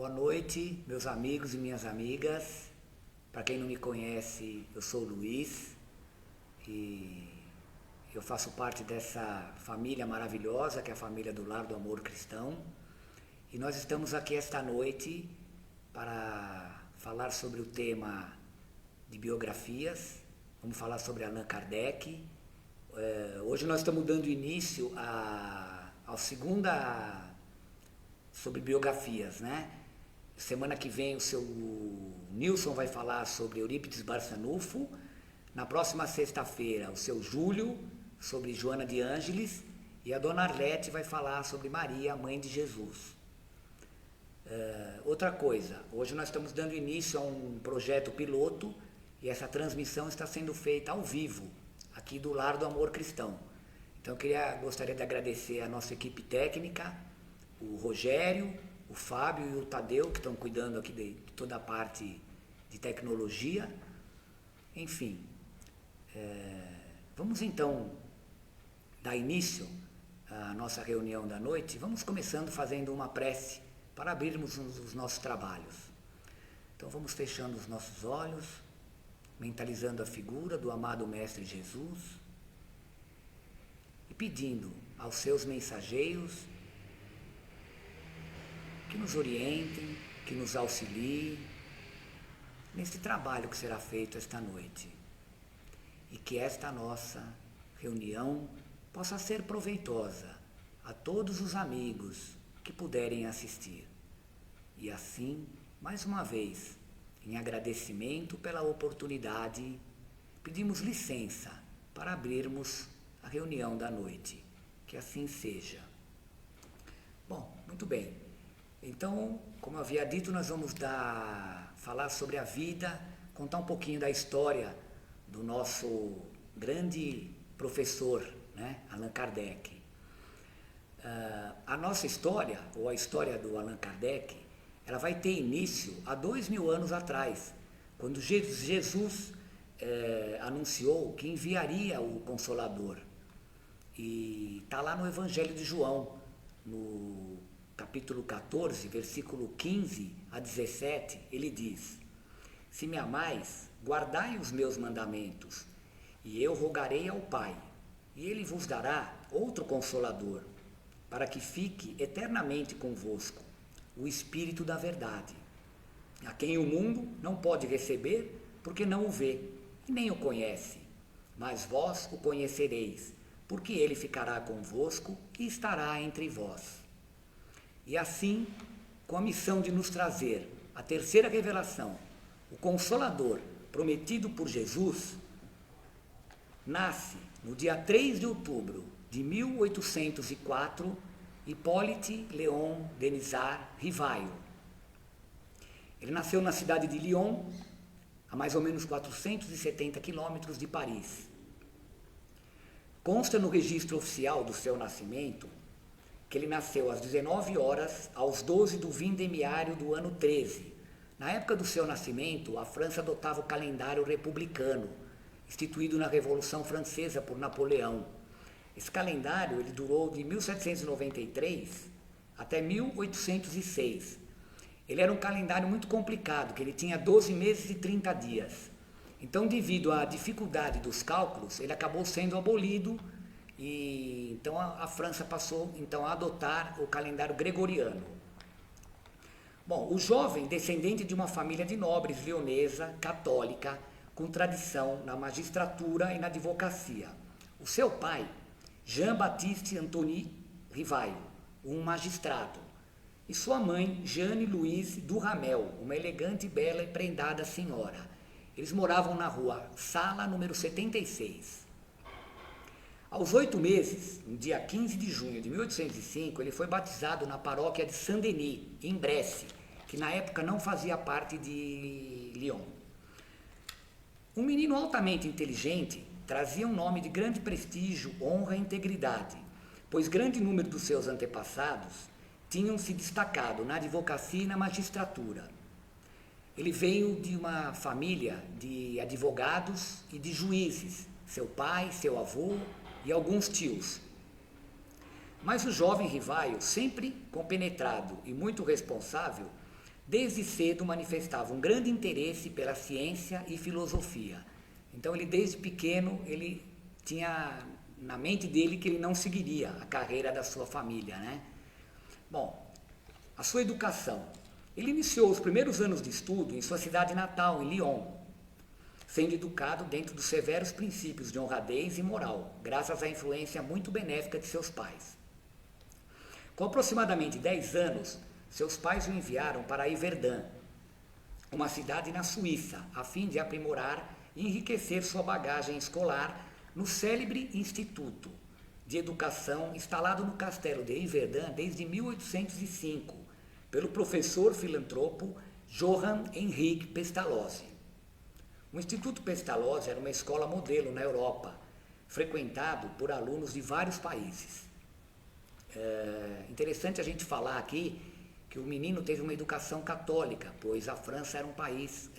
Boa noite, meus amigos e minhas amigas. Para quem não me conhece, eu sou o Luiz e eu faço parte dessa família maravilhosa que é a família do Lar do Amor Cristão. E nós estamos aqui esta noite para falar sobre o tema de biografias. Vamos falar sobre Allan Kardec. Hoje nós estamos dando início ao segunda sobre biografias, né? Semana que vem o seu Nilson vai falar sobre Eurípides Barçanufo. Na próxima sexta-feira o seu Júlio sobre Joana de Ângeles e a dona Arlete vai falar sobre Maria, mãe de Jesus. Outra coisa, hoje nós estamos dando início a um projeto piloto e essa transmissão está sendo feita ao vivo, aqui do Lar do Amor Cristão. Então eu gostaria de agradecer a nossa equipe técnica, o Rogério, o Fábio e o Tadeu, que estão cuidando aqui de toda a parte de tecnologia. Enfim, vamos então dar início à nossa reunião da noite. Vamos começando fazendo uma prece para abrirmos os nossos trabalhos. Então vamos fechando os nossos olhos, mentalizando a figura do amado Mestre Jesus e pedindo aos seus mensageiros que nos orientem, que nos auxiliem neste trabalho que será feito esta noite. E que esta nossa reunião possa ser proveitosa a todos os amigos que puderem assistir. E assim, mais uma vez, em agradecimento pela oportunidade, pedimos licença para abrirmos a reunião da noite. Que assim seja. Bom, muito bem. Então, como eu havia dito, nós vamos falar sobre a vida, contar um pouquinho da história do nosso grande professor, né, Allan Kardec. A nossa história, ou a história do Allan Kardec, ela vai ter início há 2000 anos atrás, quando Jesus anunciou que enviaria o Consolador. E está lá no Evangelho de João, no capítulo 14, versículo 15 a 17, ele diz: Se me amais, guardai os meus mandamentos, e eu rogarei ao Pai, e ele vos dará outro Consolador, para que fique eternamente convosco, o Espírito da verdade, a quem o mundo não pode receber, porque não o vê, e nem o conhece, mas vós o conhecereis, porque ele ficará convosco e estará entre vós. E assim, com a missão de nos trazer a terceira revelação, o Consolador prometido por Jesus, nasce no dia 3 de outubro de 1804, Hippolyte Léon Denisard Rivail. Ele nasceu na cidade de Lyon, a mais ou menos 470 quilômetros de Paris. Consta no registro oficial do seu nascimento que ele nasceu às 19 horas, aos 12 do vindemiário do ano 13. Na época do seu nascimento, a França adotava o calendário republicano, instituído na Revolução Francesa por Napoleão. Esse calendário ele durou de 1793 até 1806. Ele era um calendário muito complicado, que ele tinha 12 meses e 30 dias. Então, devido à dificuldade dos cálculos, ele acabou sendo abolido e então a França passou então a adotar o calendário gregoriano. Bom, o jovem, descendente de uma família de nobres leonesa, católica, com tradição na magistratura e na advocacia. O seu pai, Jean-Baptiste Antoine Rivail, um magistrado, e sua mãe, Jeanne Louise Duhamel, uma elegante, bela e prendada senhora. Eles moravam na rua Sala, número 76. Aos 8 meses, no dia 15 de junho de 1805, ele foi batizado na paróquia de Saint-Denis, em Bresse, que na época não fazia parte de Lyon. Um menino altamente inteligente, trazia um nome de grande prestígio, honra e integridade, pois grande número dos seus antepassados tinham se destacado na advocacia e na magistratura. Ele veio de uma família de advogados e de juízes, seu pai, seu avô e alguns tios. Mas o jovem Rivail, sempre compenetrado e muito responsável, desde cedo manifestava um grande interesse pela ciência e filosofia. Então ele desde pequeno, ele tinha na mente dele que ele não seguiria a carreira da sua família, né? Bom, a sua educação. Ele iniciou os primeiros anos de estudo em sua cidade natal, em Lyon, sendo educado dentro dos severos princípios de honradez e moral, graças à influência muito benéfica de seus pais. Com aproximadamente 10 anos, seus pais o enviaram para Yverdun, uma cidade na Suíça, a fim de aprimorar e enriquecer sua bagagem escolar no célebre Instituto de Educação instalado no castelo de Yverdun desde 1805, pelo professor filantropo Johann Henrique Pestalozzi. O Instituto Pestalozzi era uma escola modelo na Europa, frequentado por alunos de vários países. Interessante a gente falar aqui que o menino teve uma educação católica, pois a França era um país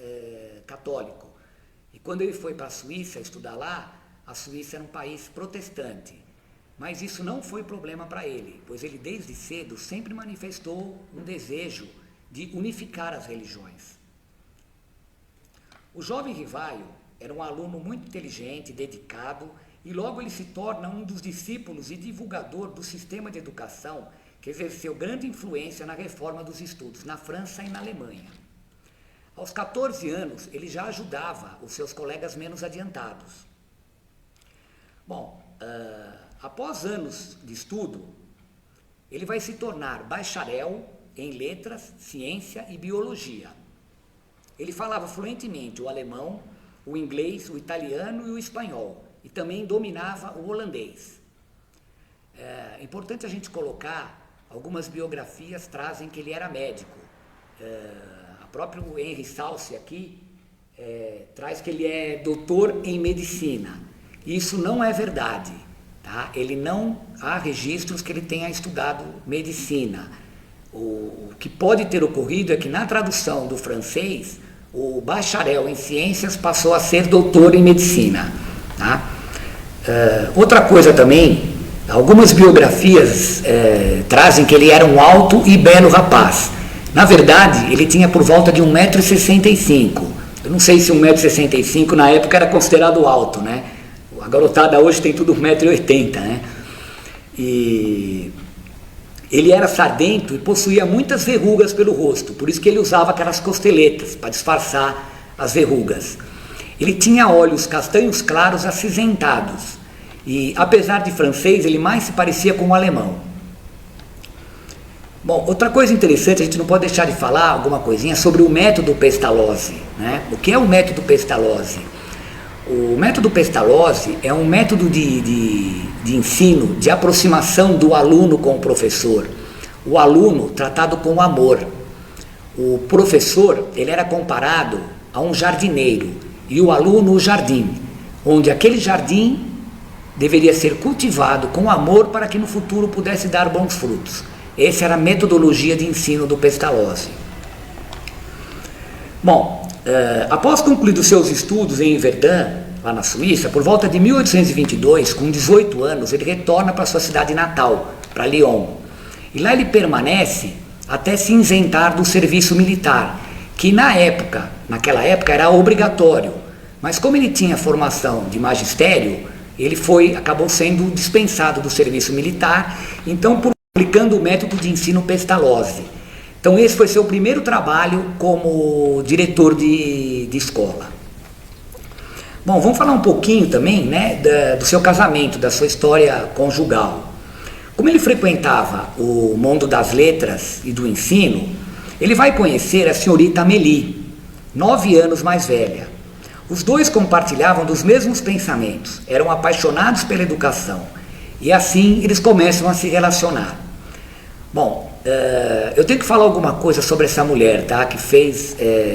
católico. E quando ele foi para a Suíça estudar lá, a Suíça era um país protestante. Mas isso não foi problema para ele, pois ele desde cedo sempre manifestou um desejo de unificar as religiões. O jovem Rivaio era um aluno muito inteligente, dedicado, e logo ele se torna um dos discípulos e divulgador do sistema de educação que exerceu grande influência na reforma dos estudos na França e na Alemanha. Aos 14 anos, ele já ajudava os seus colegas menos adiantados. Bom, após anos de estudo, ele vai se tornar bacharel em letras, ciência e biologia. Ele falava fluentemente o alemão, o inglês, o italiano e o espanhol, e também dominava o holandês. É importante a gente colocar, algumas biografias trazem que ele era médico. A própria Henry Salce aqui traz que ele é doutor em medicina. Isso não é verdade, tá? Ele não há registros que ele tenha estudado medicina. O que pode ter ocorrido é que na tradução do francês, o bacharel em ciências passou a ser doutor em medicina, tá? Outra coisa também, algumas biografias trazem que ele era um alto e belo rapaz. Na verdade, ele tinha por volta de 1,65 m. Eu não sei se 1,65 m na época era considerado alto, né? A garotada hoje tem tudo 1,80 m, né? E ele era sardento e possuía muitas verrugas pelo rosto, por isso que ele usava aquelas costeletas para disfarçar as verrugas. Ele tinha olhos castanhos claros acinzentados e, apesar de francês, ele mais se parecia com o alemão. Bom, outra coisa interessante, a gente não pode deixar de falar alguma coisinha sobre o método Pestalozzi, né? O que é o método Pestalozzi? O método Pestalozzi é um método de ensino, de aproximação do aluno com o professor. O aluno tratado com amor. O professor, ele era comparado a um jardineiro e o aluno o jardim, onde aquele jardim deveria ser cultivado com amor para que no futuro pudesse dar bons frutos. Essa era a metodologia de ensino do Pestalozzi. Bom, após concluídos seus estudos em Yverdun, lá na Suíça, por volta de 1822, com 18 anos, ele retorna para sua cidade natal, para Lyon. E lá ele permanece até se isentar do serviço militar, que naquela época era obrigatório. Mas como ele tinha formação de magistério, ele acabou sendo dispensado do serviço militar, então aplicando o método de ensino Pestalozzi. Então esse foi seu primeiro trabalho como diretor de escola. Bom, vamos falar um pouquinho também, né, do seu casamento, da sua história conjugal. Como ele frequentava o mundo das letras e do ensino, ele vai conhecer a senhorita Amélie, 9 anos mais velha. Os dois compartilhavam dos mesmos pensamentos, eram apaixonados pela educação, e assim eles começam a se relacionar. Bom, eu tenho que falar alguma coisa sobre essa mulher, tá? Que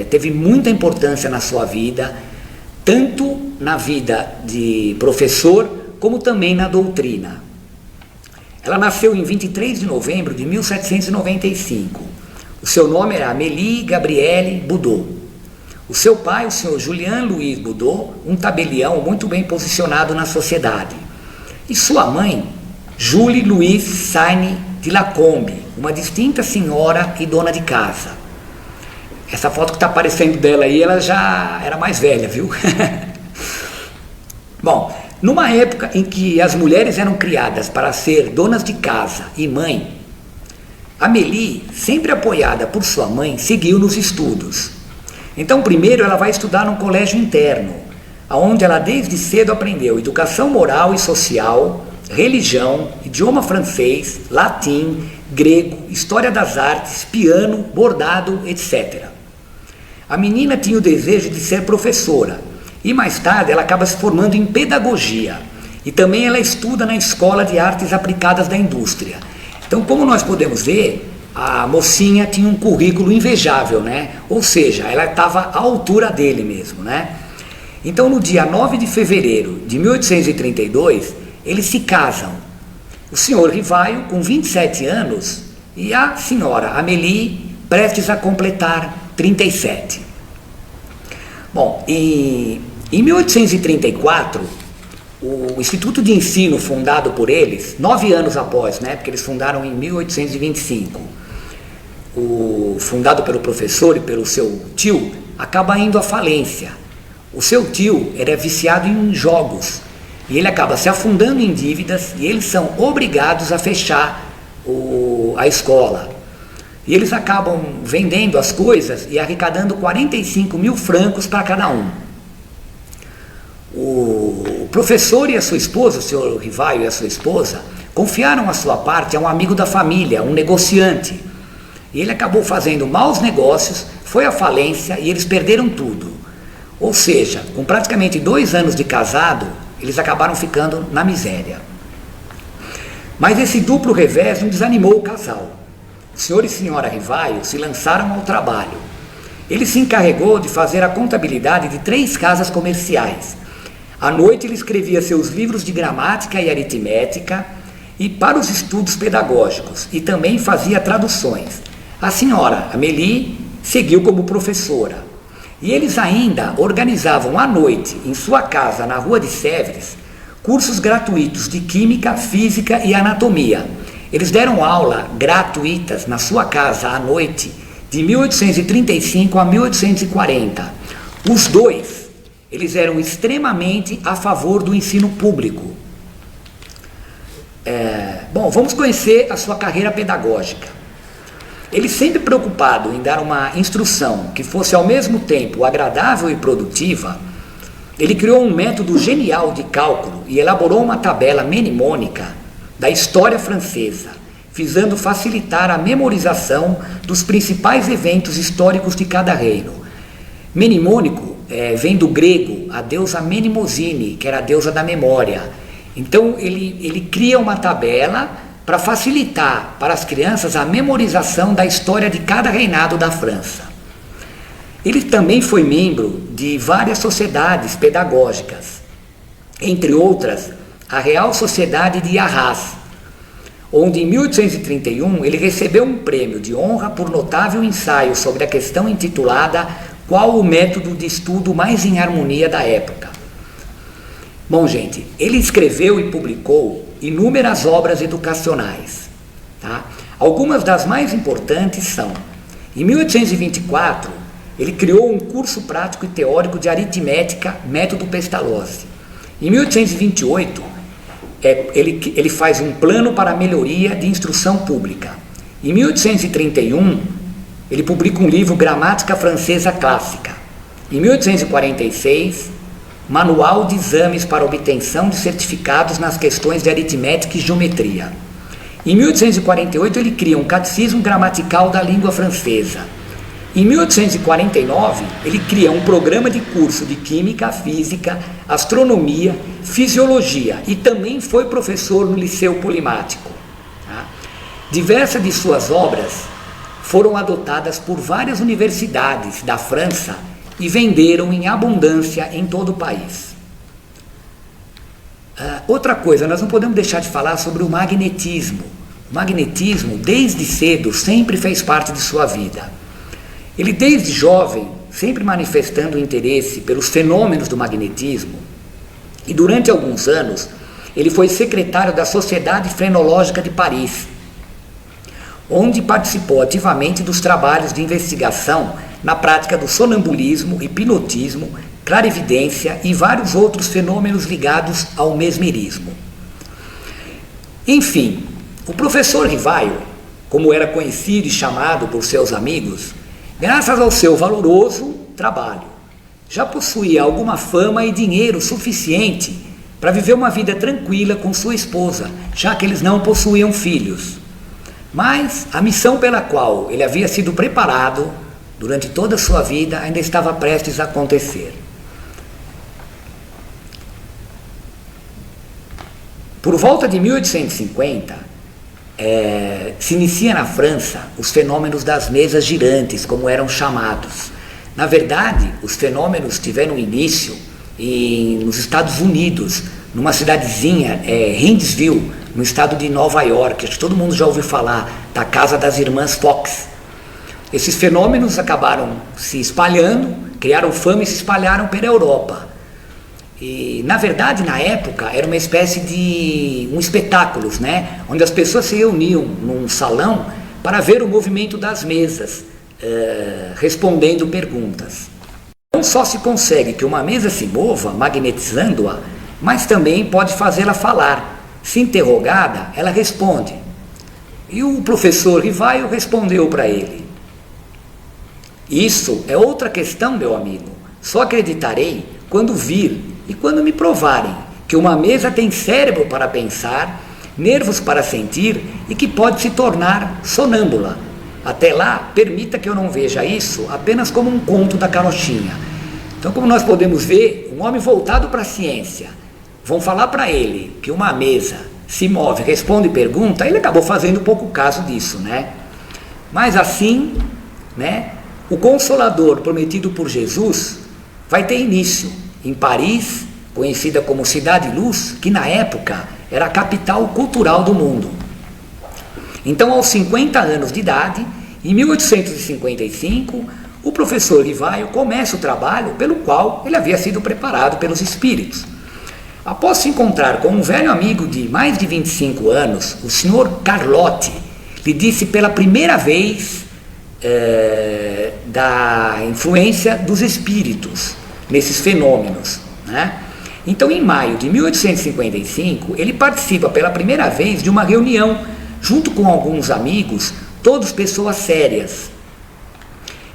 teve muita importância na sua vida, tanto na vida de professor, como também na doutrina. Ela nasceu em 23 de novembro de 1795. O seu nome era Amélie Gabrielle Boudot. O seu pai, o senhor Julien Louis Boudot, um tabelião muito bem posicionado na sociedade. E sua mãe, Julie Louise Saine de Lacombe, uma distinta senhora e dona de casa. Essa foto que está aparecendo dela aí, ela já era mais velha, viu? Bom, numa época em que as mulheres eram criadas para ser donas de casa e mãe, Amélie, sempre apoiada por sua mãe, seguiu nos estudos. Então, primeiro ela vai estudar num colégio interno, onde ela desde cedo aprendeu educação moral e social, religião, idioma francês, latim, grego, história das artes, piano, bordado, etc. A menina tinha o desejo de ser professora e mais tarde ela acaba se formando em pedagogia e também ela estuda na Escola de Artes Aplicadas da Indústria. Então, como nós podemos ver, a mocinha tinha um currículo invejável, né? Ou seja, ela estava à altura dele mesmo, né? Então, no dia 9 de fevereiro de 1832, eles se casam. O senhor Rivaio, com 27 anos, e a senhora Amélie, prestes a completar 37. Bom, em 1834, o Instituto de Ensino fundado por eles, 9 anos após, né, porque eles fundaram em 1825, fundado pelo professor e pelo seu tio, acaba indo à falência. O seu tio era viciado em jogos e ele acaba se afundando em dívidas e eles são obrigados a fechar a escola. E eles acabam vendendo as coisas e arrecadando 45 mil francos para cada um. O professor e a sua esposa, o senhor Rivaio e a sua esposa, confiaram a sua parte a um amigo da família, um negociante. E ele acabou fazendo maus negócios, foi à falência e eles perderam tudo. Ou seja, com praticamente 2 anos de casado, eles acabaram ficando na miséria. Mas esse duplo revés não desanimou o casal. O senhor e senhora Rivaio se lançaram ao trabalho. Ele se encarregou de fazer a contabilidade de 3 casas comerciais. À noite ele escrevia seus livros de gramática e aritmética e para os estudos pedagógicos e também fazia traduções. A senhora Amélie seguiu como professora. E eles ainda organizavam à noite, em sua casa na Rua de Sèvres, cursos gratuitos de Química, Física e Anatomia. Eles deram aula gratuitas na sua casa à noite, de 1835 a 1840. Os dois, eles eram extremamente a favor do ensino público. Bom, vamos conhecer a sua carreira pedagógica. Ele sempre preocupado em dar uma instrução que fosse ao mesmo tempo agradável e produtiva, ele criou um método genial de cálculo e elaborou uma tabela mnemônica da história francesa, visando facilitar a memorização dos principais eventos históricos de cada reino. Mnemônico vem do grego a deusa Mnemosyne, que era a deusa da memória. Então ele cria uma tabela para facilitar para as crianças a memorização da história de cada reinado da França. Ele também foi membro de várias sociedades pedagógicas, entre outras a Real Sociedade de Arras, onde em 1831 ele recebeu um prêmio de honra por notável ensaio sobre a questão intitulada Qual o método de estudo mais em harmonia da época? Bom, gente, ele escreveu e publicou inúmeras obras educacionais. Tá? Algumas das mais importantes são: em 1824, ele criou um curso prático e teórico de aritmética, método Pestalozzi. Em 1828, ele faz um plano para a melhoria de instrução pública. Em 1831, ele publica um livro Gramática Francesa Clássica. Em 1846, Manual de Exames para Obtenção de Certificados nas Questões de Aritmética e Geometria. Em 1848, ele cria um Catecismo Gramatical da Língua Francesa. Em 1849, ele cria um programa de curso de Química, Física, Astronomia, Fisiologia e também foi professor no Liceu Polimático. Tá? Diversas de suas obras foram adotadas por várias universidades da França e venderam em abundância em todo o país. Outra coisa, nós não podemos deixar de falar sobre o magnetismo. O magnetismo, desde cedo, sempre fez parte de sua vida. Ele, desde jovem, sempre manifestando interesse pelos fenômenos do magnetismo, e durante alguns anos, ele foi secretário da Sociedade Frenológica de Paris, onde participou ativamente dos trabalhos de investigação na prática do sonambulismo, hipnotismo, clarividência e vários outros fenômenos ligados ao mesmerismo. Enfim, o professor Rivaio, como era conhecido e chamado por seus amigos, graças ao seu valoroso trabalho, já possuía alguma fama e dinheiro suficiente para viver uma vida tranquila com sua esposa, já que eles não possuíam filhos. Mas a missão pela qual ele havia sido preparado durante toda a sua vida ainda estava prestes a acontecer. Por volta de 1850, se inicia na França os fenômenos das mesas girantes, como eram chamados. Na verdade, os fenômenos tiveram início nos Estados Unidos, numa cidadezinha, Hinesville, no estado de Nova York. Acho que todo mundo já ouviu falar da casa das irmãs Fox. Esses fenômenos acabaram se espalhando, criaram fama e se espalharam pela Europa. E, na verdade, na época, era uma espécie de espetáculos, né? Onde as pessoas se reuniam num salão para ver o movimento das mesas, respondendo perguntas. Não só se consegue que uma mesa se mova, magnetizando-a, mas também pode fazê-la falar. Se interrogada, ela responde. E o professor Rivaio respondeu para ele: isso é outra questão, meu amigo. Só acreditarei quando vir e quando me provarem que uma mesa tem cérebro para pensar, nervos para sentir e que pode se tornar sonâmbula. Até lá, permita que eu não veja isso apenas como um conto da carochinha. Então, como nós podemos ver, um homem voltado para a ciência, vão falar para ele que uma mesa se move, responde pergunta, ele acabou fazendo pouco caso disso, né? Mas assim, né, o Consolador prometido por Jesus vai ter início em Paris, conhecida como Cidade Luz, que na época era a capital cultural do mundo. Então, aos 50 anos de idade, em 1855, o professor Rivaio começa o trabalho pelo qual ele havia sido preparado pelos espíritos. Após se encontrar com um velho amigo de mais de 25 anos, o Sr. Carlotti, lhe disse pela primeira vez da influência dos espíritos nesses fenômenos, né? Então, em maio de 1855, ele participa pela primeira vez de uma reunião, junto com alguns amigos, todos pessoas sérias.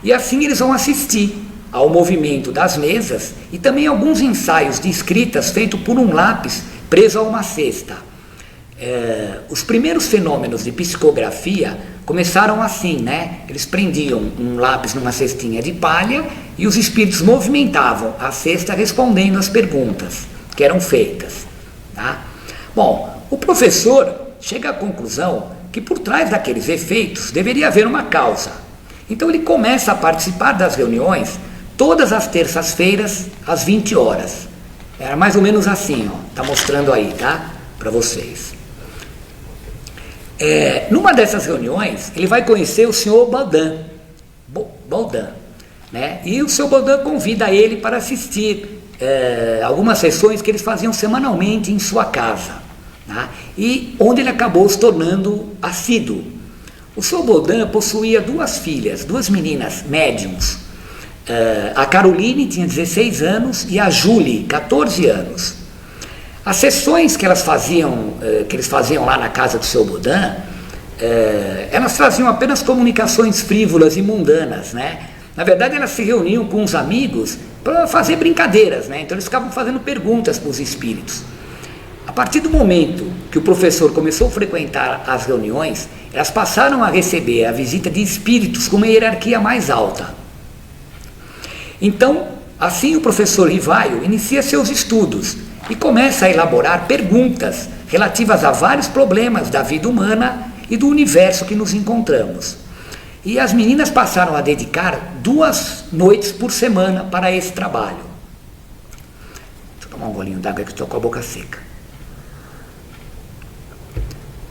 E assim eles vão assistir ao movimento das mesas e também alguns ensaios de escritas feitos por um lápis preso a uma cesta. Os primeiros fenômenos de psicografia começaram assim, né? Eles prendiam um lápis numa cestinha de palha e os espíritos movimentavam a cesta respondendo às perguntas que eram feitas, tá? Bom, o professor chega à conclusão que por trás daqueles efeitos deveria haver uma causa. Então ele começa a participar das reuniões todas as terças-feiras às 20 horas. Era mais ou menos assim, ó, tá mostrando aí, tá? Para vocês. Numa dessas reuniões, ele vai conhecer o senhor Baudin, né? E o senhor Baudin convida ele para assistir algumas sessões que eles faziam semanalmente em sua casa, tá? E onde ele acabou se tornando assíduo. O senhor Baudin possuía duas filhas, duas meninas médiums. A Caroline tinha 16 anos e a Julie, 14 anos. As sessões que eles faziam lá na casa do seu Baudin, elas traziam apenas comunicações frívolas e mundanas, né? Na verdade, elas se reuniam com os amigos para fazer brincadeiras, né? Então eles ficavam fazendo perguntas para os espíritos. A partir do momento que o professor começou a frequentar as reuniões, elas passaram a receber a visita de espíritos com uma hierarquia mais alta. Então, assim o professor Rivaio inicia seus estudos e começa a elaborar perguntas relativas a vários problemas da vida humana e do universo que nos encontramos. E as meninas passaram a dedicar 2 noites por semana para esse trabalho. Deixa eu tomar um golinho d'água que estou com a boca seca.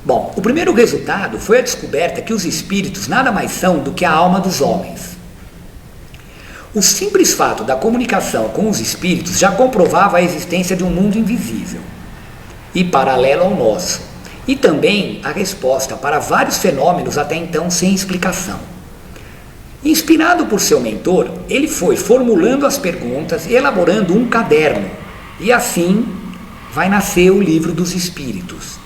Bom, o primeiro resultado foi a descoberta que os espíritos nada mais são do que a alma dos homens. O simples fato da comunicação com os espíritos já comprovava a existência de um mundo invisível e paralelo ao nosso, e também a resposta para vários fenômenos até então sem explicação. Inspirado por seu mentor, ele foi formulando as perguntas e elaborando um caderno. E assim vai nascer o Livro dos Espíritos,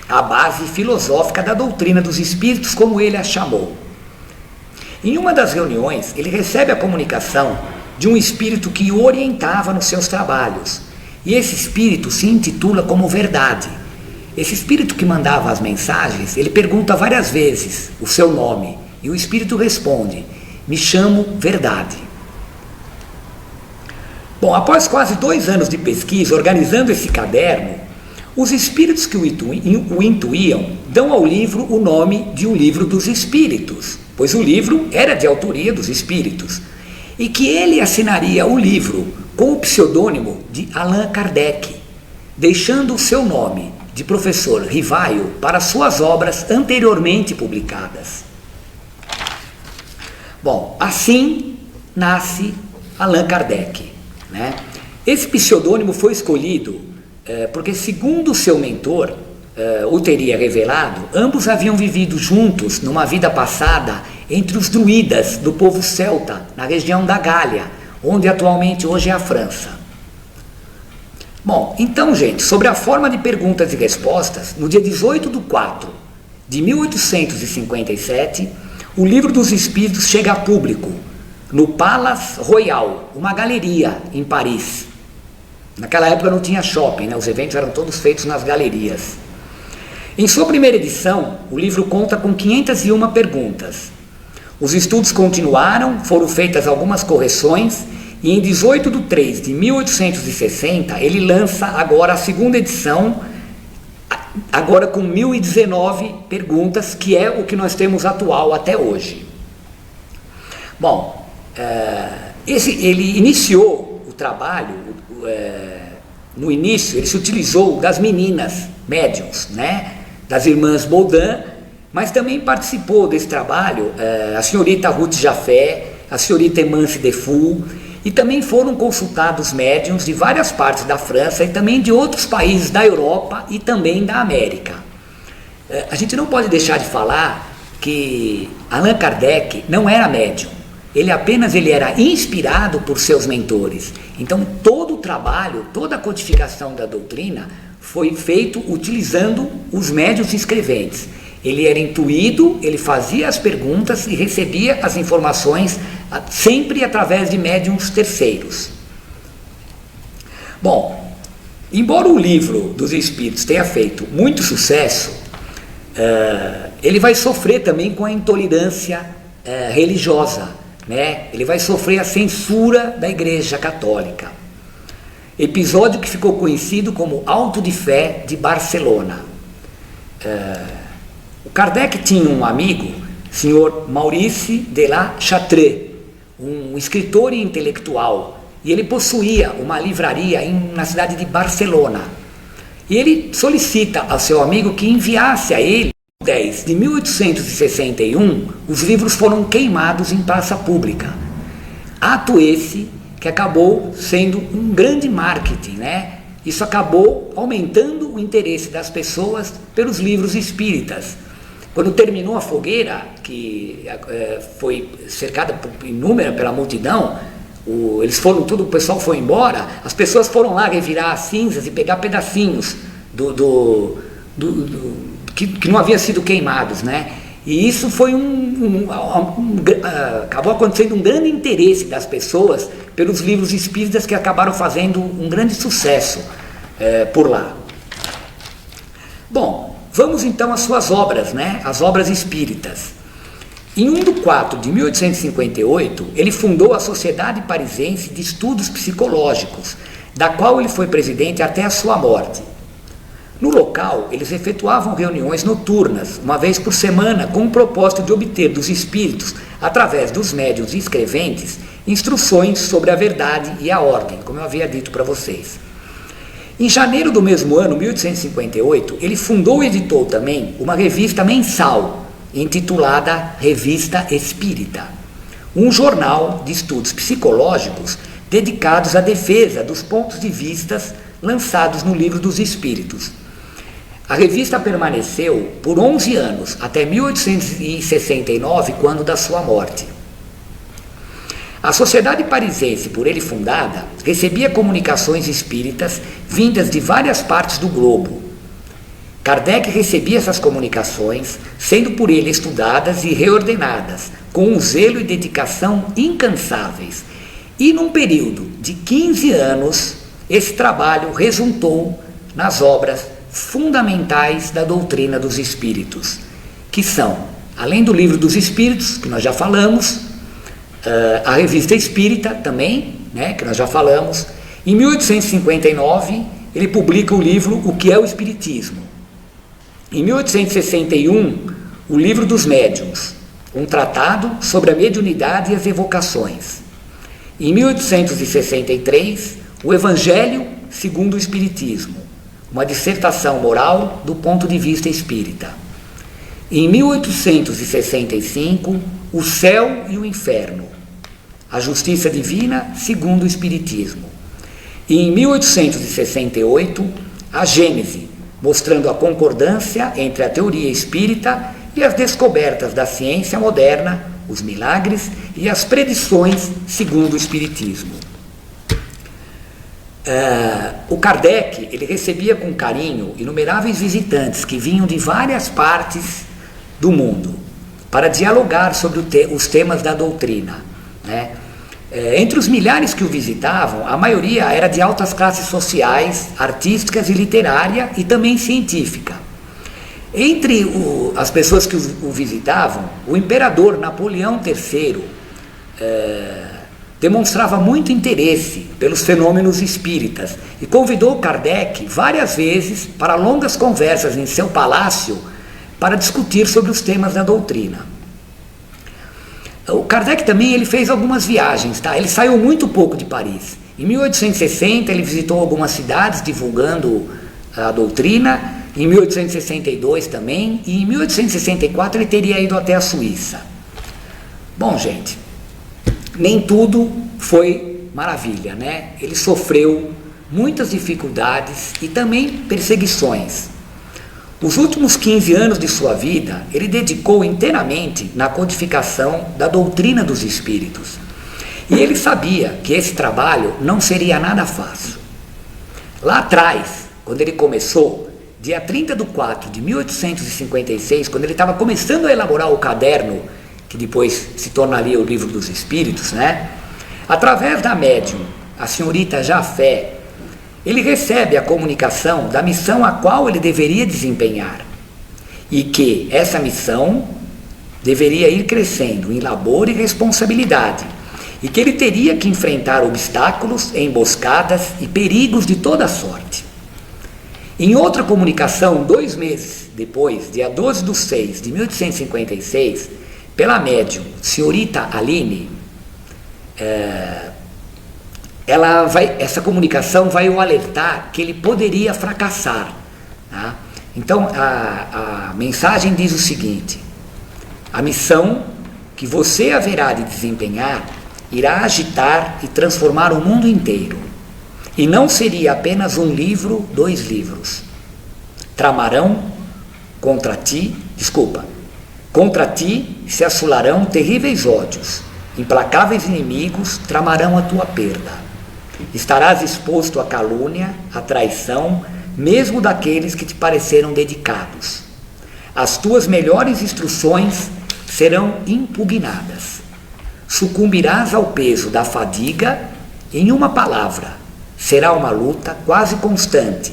a base filosófica da doutrina dos espíritos, como ele a chamou. Em uma das reuniões, ele recebe a comunicação de um espírito que o orientava nos seus trabalhos. E esse espírito se intitula como Verdade. Esse espírito que mandava as mensagens, ele pergunta várias vezes o seu nome. E o espírito responde: me chamo Verdade. Bom, após quase 2 anos de pesquisa, organizando esse caderno, os espíritos que o intuíam dão ao livro o nome de O Livro dos Espíritos, pois o livro era de autoria dos espíritos, e que ele assinaria o livro com o pseudônimo de Allan Kardec, deixando o seu nome de professor Rivaio para suas obras anteriormente publicadas. Bom, assim nasce Allan Kardec, né? Esse pseudônimo foi escolhido porque, segundo seu mentor o teria revelado, ambos haviam vivido juntos numa vida passada entre os druidas do povo celta, na região da Gália, onde atualmente hoje é a França. Bom, então, gente, sobre a forma de perguntas e respostas, no dia 18/4/1857, o Livro dos Espíritos chega a público no Palace Royal, uma galeria em Paris. Naquela época não tinha shopping, né? Os eventos eram todos feitos nas galerias. Em sua primeira edição, o livro conta com 501 perguntas. Os estudos continuaram, foram feitas algumas correções, e em 18/3/1860 ele lança agora a segunda edição, agora com 1019 perguntas, que é o que nós temos atual até hoje. Bom, ele iniciou o trabalho, no início ele se utilizou das meninas médiuns, né, das irmãs Baudin, mas também participou desse trabalho a senhorita Ruth Jaffé, a senhorita Emance Defoe, e também foram consultados médiuns de várias partes da França e também de outros países da Europa e também da América. A gente não pode deixar de falar que Allan Kardec não era médium, ele era inspirado por seus mentores. Então todo o trabalho, toda a codificação da doutrina foi feito utilizando os médiuns escreventes. Ele era intuído, ele fazia as perguntas e recebia as informações sempre através de médiuns terceiros. Bom, embora o Livro dos Espíritos tenha feito muito sucesso, ele vai sofrer também com a intolerância religiosa, né? Ele vai sofrer a censura da Igreja Católica. Episódio que ficou conhecido como Auto de Fé de Barcelona. O Kardec tinha um amigo, senhor Maurice de la Chatre, um escritor e intelectual, e ele possuía uma livraria na cidade de Barcelona. E ele solicita ao seu amigo que enviasse a ele, em 10 de 1861, os livros foram queimados em praça pública. Ato esse que acabou sendo um grande marketing, né? Isso acabou aumentando o interesse das pessoas pelos livros espíritas. Quando terminou a fogueira, que foi cercada inúmera pela multidão, o pessoal foi embora, as pessoas foram lá revirar as cinzas e pegar pedacinhos que não haviam sido queimados, né? E isso foi acabou acontecendo um grande interesse das pessoas pelos livros espíritas, que acabaram fazendo um grande sucesso por lá. Bom, vamos então às suas obras, né? As obras espíritas. Em 1/4/1858, ele fundou a Sociedade Parisense de Estudos Psicológicos, da qual ele foi presidente até a sua morte. No local, eles efetuavam reuniões noturnas, uma vez por semana, com o propósito de obter dos espíritos, através dos médiuns e escreventes, instruções sobre a verdade e a ordem, como eu havia dito para vocês. Em janeiro do mesmo ano, 1858, ele fundou e editou também uma revista mensal, intitulada Revista Espírita, um jornal de estudos psicológicos dedicados à defesa dos pontos de vista lançados no Livro dos Espíritos. A revista permaneceu por 11 anos, até 1869, quando da sua morte. A Sociedade Parisense, por ele fundada, recebia comunicações espíritas vindas de várias partes do globo. Kardec recebia essas comunicações, sendo por ele estudadas e reordenadas, com um zelo e dedicação incansáveis. E num período de 15 anos, esse trabalho resultou nas obras fundamentais da doutrina dos espíritos, que são, além do Livro dos Espíritos, que nós já falamos, a Revista Espírita também, né, que nós já falamos. Em 1859, ele publica o livro O que é o Espiritismo. Em 1861, o Livro dos Médiuns, um tratado sobre a mediunidade e as evocações. Em 1863, o Evangelho segundo o Espiritismo, uma dissertação moral do ponto de vista espírita. Em 1865, o Céu e o Inferno, a Justiça Divina segundo o Espiritismo. E em 1868, a Gênese, mostrando a concordância entre a teoria espírita e as descobertas da ciência moderna, os milagres e as predições segundo o Espiritismo. O Kardec, ele recebia com carinho inumeráveis visitantes que vinham de várias partes do mundo para dialogar sobre os temas da doutrina, né? Entre os milhares que o visitavam, a maioria era de altas classes sociais, artísticas e literária e também científica. Entre as pessoas que o visitavam, o imperador Napoleão III demonstrava muito interesse pelos fenômenos espíritas e convidou Kardec várias vezes para longas conversas em seu palácio para discutir sobre os temas da doutrina. O Kardec também ele fez algumas viagens, tá? Ele saiu muito pouco de Paris. Em 1860 ele visitou algumas cidades divulgando a doutrina, em 1862 também, e em 1864 ele teria ido até a Suíça. Bom, gente, nem tudo foi maravilha, né? Ele sofreu muitas dificuldades e também perseguições. Os últimos 15 anos de sua vida, ele dedicou inteiramente na codificação da doutrina dos espíritos. E ele sabia que esse trabalho não seria nada fácil. Lá atrás, quando ele começou, dia 30 de 4 de 1856, quando ele estava começando a elaborar o caderno, que depois se tornaria o Livro dos Espíritos, né? Através da médium, a senhorita Jafé, ele recebe a comunicação da missão a qual ele deveria desempenhar e que essa missão deveria ir crescendo em labor e responsabilidade e que ele teria que enfrentar obstáculos, emboscadas e perigos de toda sorte. Em outra comunicação, 2 meses depois, dia 12 de 6 de 1856, pela médium senhorita Aline, essa comunicação vai o alertar que ele poderia fracassar, tá? Então a mensagem diz o seguinte: a missão que você haverá de desempenhar irá agitar e transformar o mundo inteiro, e não seria apenas um livro, 2 livros. Contra ti se assolarão terríveis ódios, implacáveis inimigos tramarão a tua perda. Estarás exposto à calúnia, à traição, mesmo daqueles que te pareceram dedicados. As tuas melhores instruções serão impugnadas. Sucumbirás ao peso da fadiga. Em uma palavra, será uma luta quase constante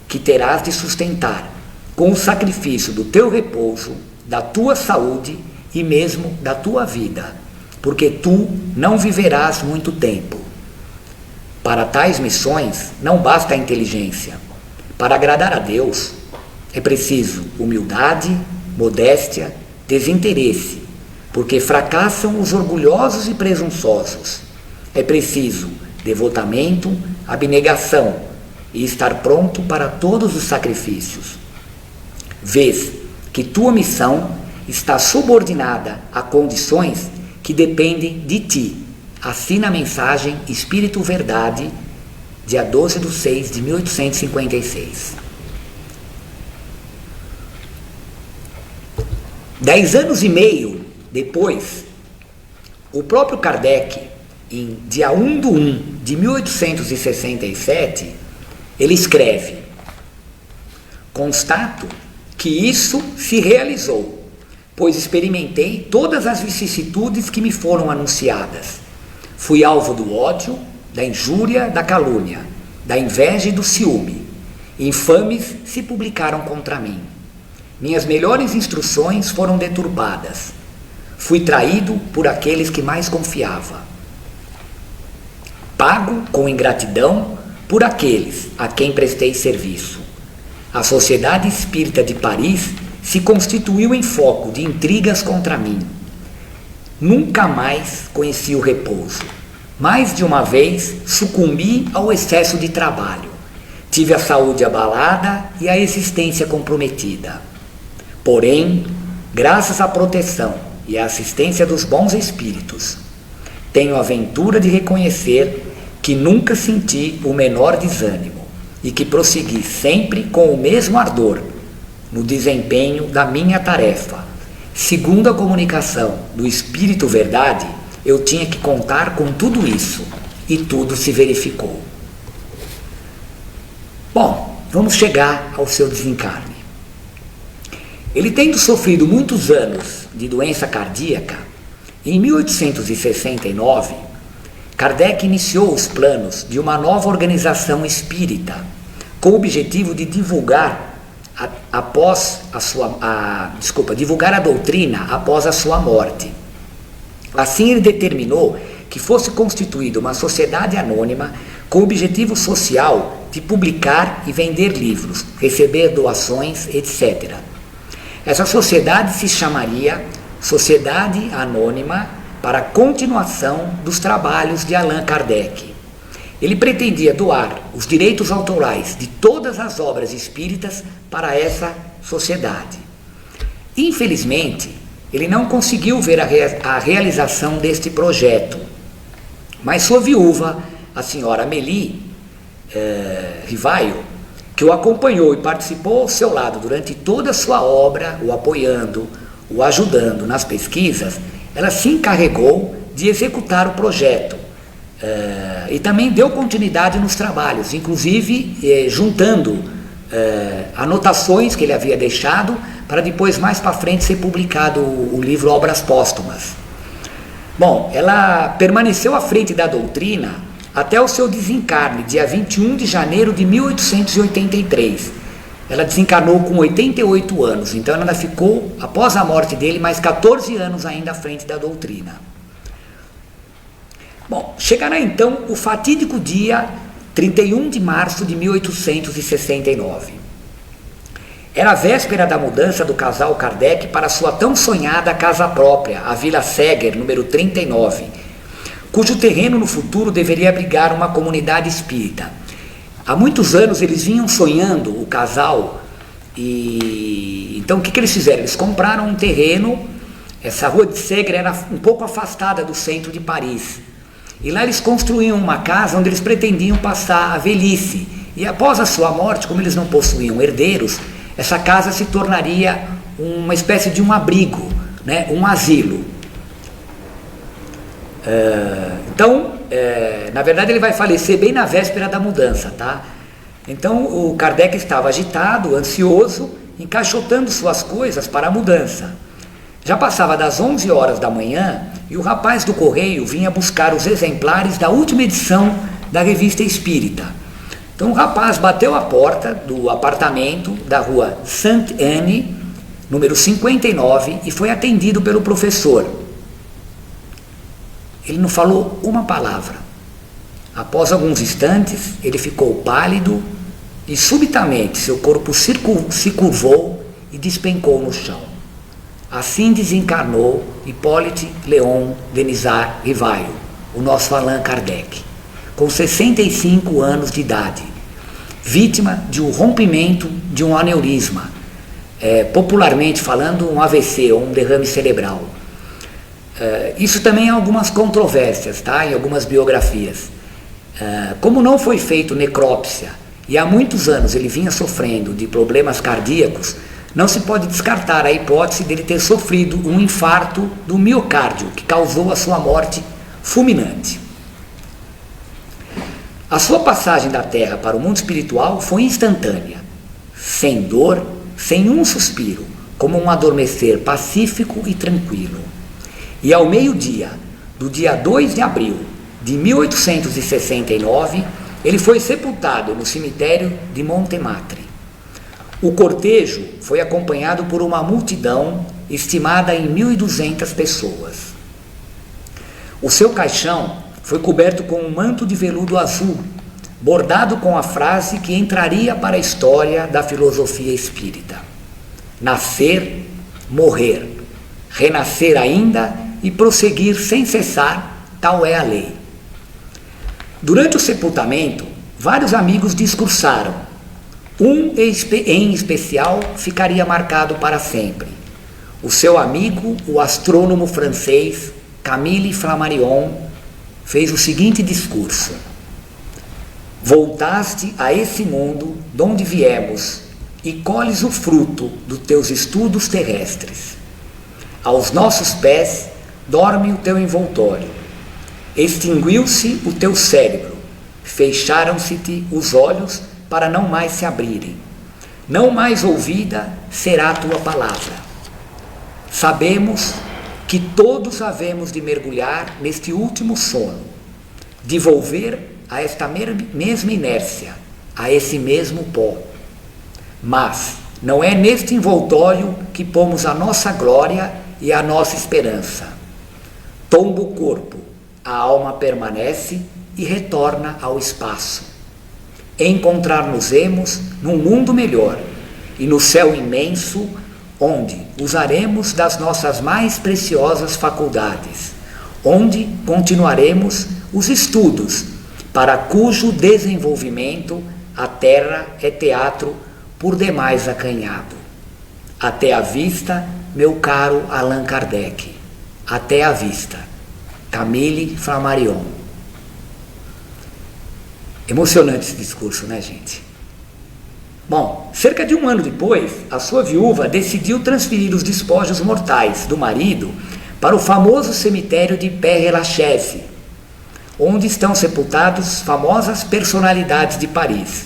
que terás de sustentar com o sacrifício do teu repouso, da tua saúde e mesmo da tua vida, porque tu não viverás muito tempo. Para tais missões não basta a inteligência. Para agradar a Deus é preciso humildade, modéstia, desinteresse, porque fracassam os orgulhosos e presunçosos. É preciso devotamento, abnegação e estar pronto para todos os sacrifícios. Vês que tua missão está subordinada a condições que dependem de ti. Assina a mensagem Espírito Verdade, dia 12 de 6 de 1856. 10 anos e meio depois, o próprio Kardec em dia 1/1 de 1867, ele escreve: constato que isso se realizou, pois experimentei todas as vicissitudes que me foram anunciadas. Fui alvo do ódio, da injúria, da calúnia, da inveja e do ciúme. Infames se publicaram contra mim. Minhas melhores instruções foram deturpadas. Fui traído por aqueles que mais confiava. Pago com ingratidão por aqueles a quem prestei serviço. A Sociedade Espírita de Paris se constituiu em foco de intrigas contra mim. Nunca mais conheci o repouso. Mais de uma vez sucumbi ao excesso de trabalho. Tive a saúde abalada e a existência comprometida. Porém, graças à proteção e à assistência dos bons espíritos, tenho a ventura de reconhecer que nunca senti o menor desânimo e que prossegui sempre com o mesmo ardor no desempenho da minha tarefa. Segundo a comunicação do Espírito Verdade, eu tinha que contar com tudo isso, e tudo se verificou. Bom, vamos chegar ao seu desencarne. Ele tendo sofrido muitos anos de doença cardíaca, em 1869, Kardec iniciou os planos de uma nova organização espírita, com o objetivo de divulgar divulgar a doutrina após a sua morte. Assim, ele determinou que fosse constituída uma sociedade anônima com o objetivo social de publicar e vender livros, receber doações, etc. Essa sociedade se chamaria Sociedade Anônima para a Continuação dos Trabalhos de Allan Kardec. Ele pretendia doar os direitos autorais de todas as obras espíritas para essa sociedade. Infelizmente, ele não conseguiu ver a realização deste projeto, mas sua viúva, a senhora Amélie Rivaio, que o acompanhou e participou ao seu lado durante toda a sua obra, o apoiando, o ajudando nas pesquisas, ela se encarregou de executar o projeto e também deu continuidade nos trabalhos, inclusive juntando anotações que ele havia deixado para depois, mais para frente, ser publicado o livro Obras Póstumas. Bom, ela permaneceu à frente da doutrina até o seu desencarne, dia 21 de janeiro de 1883. Ela desencarnou com 88 anos, então ela ainda ficou, após a morte dele, mais 14 anos ainda à frente da doutrina. Bom, chegará então o fatídico dia 31 de março de 1869. Era a véspera da mudança do casal Kardec para sua tão sonhada casa própria, a Vila Seger, número 39, cujo terreno no futuro deveria abrigar uma comunidade espírita. Há muitos anos eles vinham sonhando, o casal, e então o que eles fizeram? Eles compraram um terreno. Essa rua de Seger era um pouco afastada do centro de Paris, e lá eles construíam uma casa onde eles pretendiam passar a velhice, e após a sua morte, como eles não possuíam herdeiros, essa casa se tornaria uma espécie de um abrigo, né? Um asilo. Na verdade ele vai falecer bem na véspera da mudança, tá? Então o Kardec estava agitado, ansioso, encaixotando suas coisas para a mudança. Já passava das 11 horas da manhã e o rapaz do correio vinha buscar os exemplares da última edição da Revista Espírita. Então o rapaz bateu a porta do apartamento da rua Sainte-Anne, número 59, e foi atendido pelo professor. Ele não falou uma palavra. Após alguns instantes, ele ficou pálido e subitamente seu corpo se curvou e despencou no chão. Assim desencarnou Hippolyte Léon Denisard Rivaio, o nosso Allan Kardec, com 65 anos de idade, vítima de um rompimento de um aneurisma, popularmente falando um AVC, ou um derrame cerebral. Isso também há algumas controvérsias, tá? Em algumas biografias. Como não foi feito necrópsia e há muitos anos ele vinha sofrendo de problemas cardíacos, não se pode descartar a hipótese dele ter sofrido um infarto do miocárdio que causou a sua morte fulminante. A sua passagem da Terra para o mundo espiritual foi instantânea, sem dor, sem um suspiro, como um adormecer pacífico e tranquilo. E ao meio-dia, do dia 2 de abril de 1869, ele foi sepultado no cemitério de Montmartre. O cortejo foi acompanhado por uma multidão estimada em 1.200 pessoas. O seu caixão foi coberto com um manto de veludo azul, bordado com a frase que entraria para a história da filosofia espírita: nascer, morrer, renascer ainda e prosseguir sem cessar, tal é a lei. Durante o sepultamento, vários amigos discursaram. Um em especial ficaria marcado para sempre. O seu amigo, o astrônomo francês Camille Flammarion, fez o seguinte discurso: voltaste a esse mundo de onde viemos e colhes o fruto dos teus estudos terrestres. Aos nossos pés dorme o teu envoltório. Extinguiu-se o teu cérebro, fecharam-se-te os olhos para não mais se abrirem. Não mais ouvida será a tua palavra. Sabemos que todos havemos de mergulhar neste último sono, de volver a esta mesma inércia, a esse mesmo pó. Mas não é neste envoltório que pomos a nossa glória e a nossa esperança. Tomba o corpo, a alma permanece e retorna ao espaço. Encontrar-nos-emos num mundo melhor e no céu imenso, onde usaremos das nossas mais preciosas faculdades, onde continuaremos os estudos, para cujo desenvolvimento a Terra é teatro por demais acanhado. Até a vista, meu caro Allan Kardec. Até a vista. Camille Flammarion. Emocionante esse discurso, né, gente? Bom, cerca de um ano depois, a sua viúva decidiu transferir os despojos mortais do marido para o famoso cemitério de Père-Lachaise, onde estão sepultados famosas personalidades de Paris.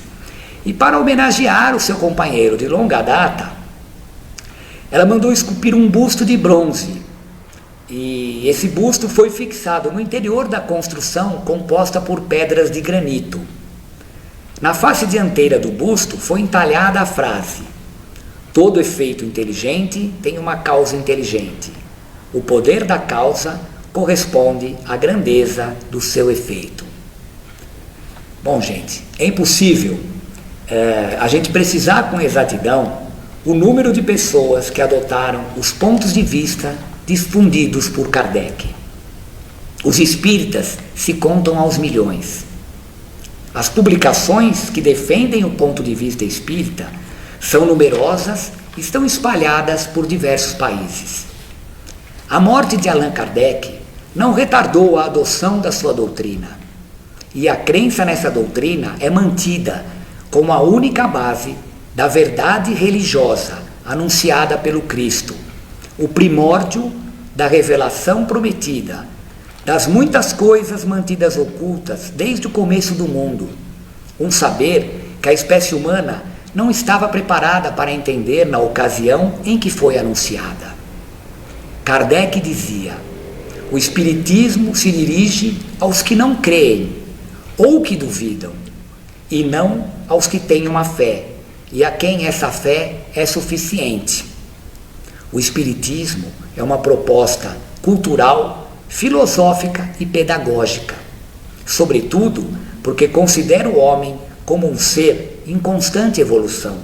E para homenagear o seu companheiro de longa data, ela mandou esculpir um busto de bronze. E esse busto foi fixado no interior da construção, composta por pedras de granito. Na face dianteira do busto foi entalhada a frase: todo efeito inteligente tem uma causa inteligente. O poder da causa corresponde à grandeza do seu efeito. Bom, gente, é impossível a gente precisar com exatidão o número de pessoas que adotaram os pontos de vista difundidos por Kardec. Os espíritas se contam aos milhões. As publicações que defendem o ponto de vista espírita são numerosas e estão espalhadas por diversos países. A morte de Allan Kardec não retardou a adoção da sua doutrina, e a crença nessa doutrina é mantida como a única base da verdade religiosa anunciada pelo Cristo, o primórdio da revelação prometida, das muitas coisas mantidas ocultas desde o começo do mundo, um saber que a espécie humana não estava preparada para entender na ocasião em que foi anunciada. Kardec dizia: o Espiritismo se dirige aos que não creem ou que duvidam, e não aos que têm uma fé, e a quem essa fé é suficiente. O Espiritismo é uma proposta cultural, filosófica e pedagógica, sobretudo porque considera o homem como um ser em constante evolução,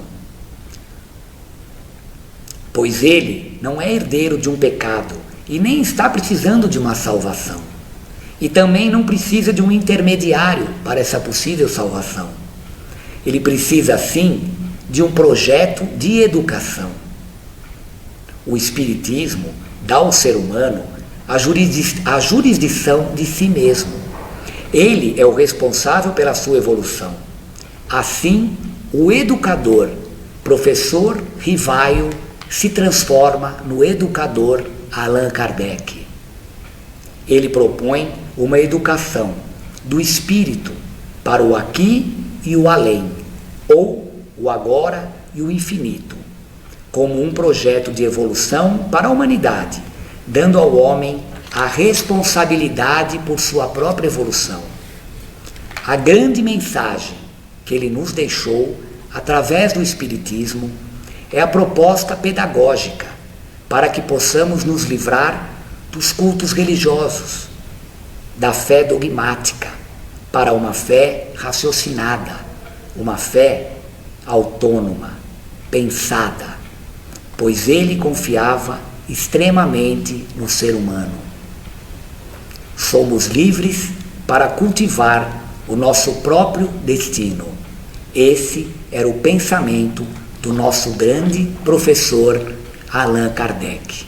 pois ele não é herdeiro de um pecado e nem está precisando de uma salvação, e também não precisa de um intermediário para essa possível salvação. Ele precisa, sim, de um projeto de educação. O Espiritismo dá ao ser humano a jurisdição de si mesmo. Ele é o responsável pela sua evolução. Assim, o educador, professor Rivaio, se transforma no educador Allan Kardec. Ele propõe uma educação do espírito para o aqui e o além, ou o agora e o infinito, como um projeto de evolução para a humanidade, dando ao homem a responsabilidade por sua própria evolução. A grande mensagem que ele nos deixou através do Espiritismo é a proposta pedagógica para que possamos nos livrar dos cultos religiosos, da fé dogmática, para uma fé raciocinada, uma fé autônoma, pensada, pois ele confiava extremamente no ser humano. Somos livres para cultivar o nosso próprio destino. Esse era o pensamento do nosso grande professor Allan Kardec.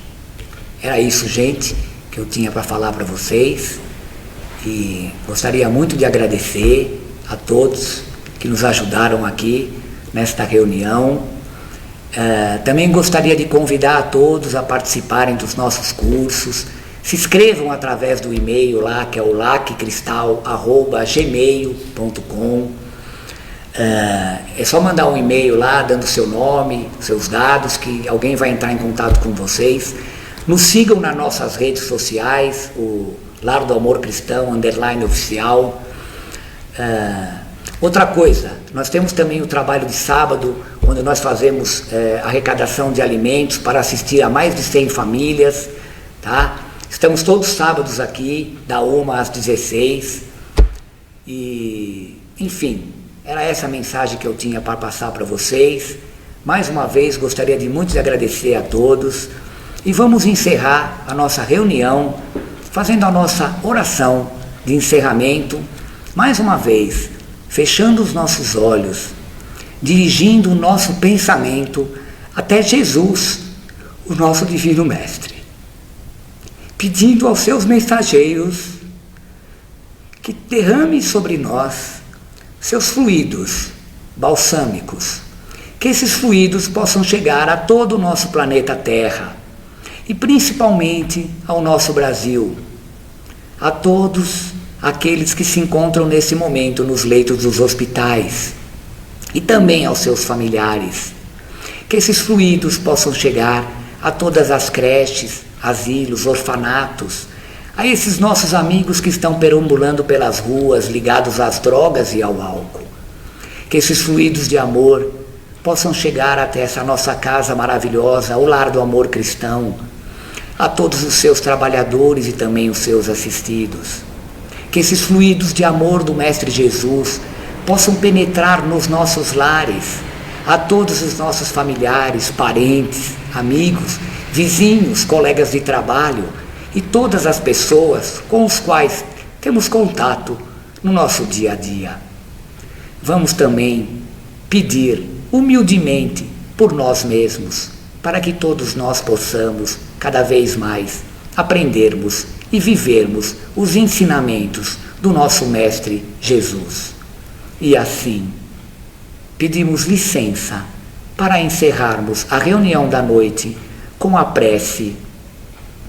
Era isso, gente, que eu tinha para falar para vocês, e gostaria muito de agradecer a todos que nos ajudaram aqui nesta reunião. Também gostaria de convidar a todos a participarem dos nossos cursos. Se inscrevam através do e-mail lá, que é o lacristal@gmail.com. É só mandar um e-mail lá, dando seu nome, seus dados, que alguém vai entrar em contato com vocês. Nos sigam nas nossas redes sociais, o Lar do Amor Cristão, _oficial. Outra coisa, nós temos também o trabalho de sábado, onde nós fazemos arrecadação de alimentos para assistir a mais de 100 famílias, tá? Estamos todos sábados aqui, da 1 às 16. E, enfim, era essa a mensagem que eu tinha para passar para vocês. Mais uma vez, gostaria de muito agradecer a todos. E vamos encerrar a nossa reunião fazendo a nossa oração de encerramento, mais uma vez, fechando os nossos olhos, dirigindo o nosso pensamento até Jesus, o nosso Divino Mestre, pedindo aos seus mensageiros que derrame sobre nós seus fluidos balsâmicos, que esses fluidos possam chegar a todo o nosso planeta Terra e principalmente ao nosso Brasil, a todos aqueles que se encontram nesse momento nos leitos dos hospitais e também aos seus familiares, que esses fluidos possam chegar a todas as creches, asilos, orfanatos, a esses nossos amigos que estão perambulando pelas ruas ligados às drogas e ao álcool, que esses fluidos de amor possam chegar até essa nossa casa maravilhosa, o Lar do Amor Cristão, a todos os seus trabalhadores e também os seus assistidos. Que esses fluidos de amor do Mestre Jesus possam penetrar nos nossos lares, a todos os nossos familiares, parentes, amigos, vizinhos, colegas de trabalho e todas as pessoas com os quais temos contato no nosso dia a dia. Vamos também pedir humildemente por nós mesmos, para que todos nós possamos cada vez mais aprendermos e vivermos os ensinamentos do nosso Mestre Jesus. E assim, pedimos licença para encerrarmos a reunião da noite com a prece: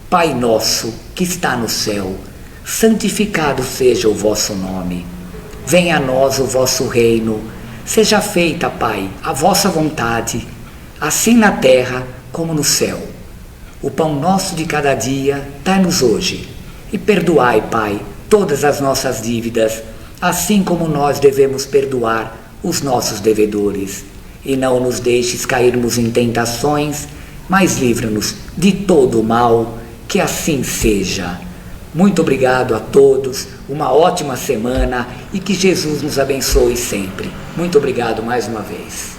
Pai nosso que está no céu, santificado seja o vosso nome. Venha a nós o vosso reino. Seja feita, Pai, a vossa vontade, assim na terra como no céu. O pão nosso de cada dia dai-nos hoje, e perdoai, Pai, todas as nossas dívidas, assim como nós devemos perdoar os nossos devedores. E não nos deixes cairmos em tentações, mas livra-nos de todo o mal, que assim seja. Muito obrigado a todos, uma ótima semana e que Jesus nos abençoe sempre. Muito obrigado mais uma vez.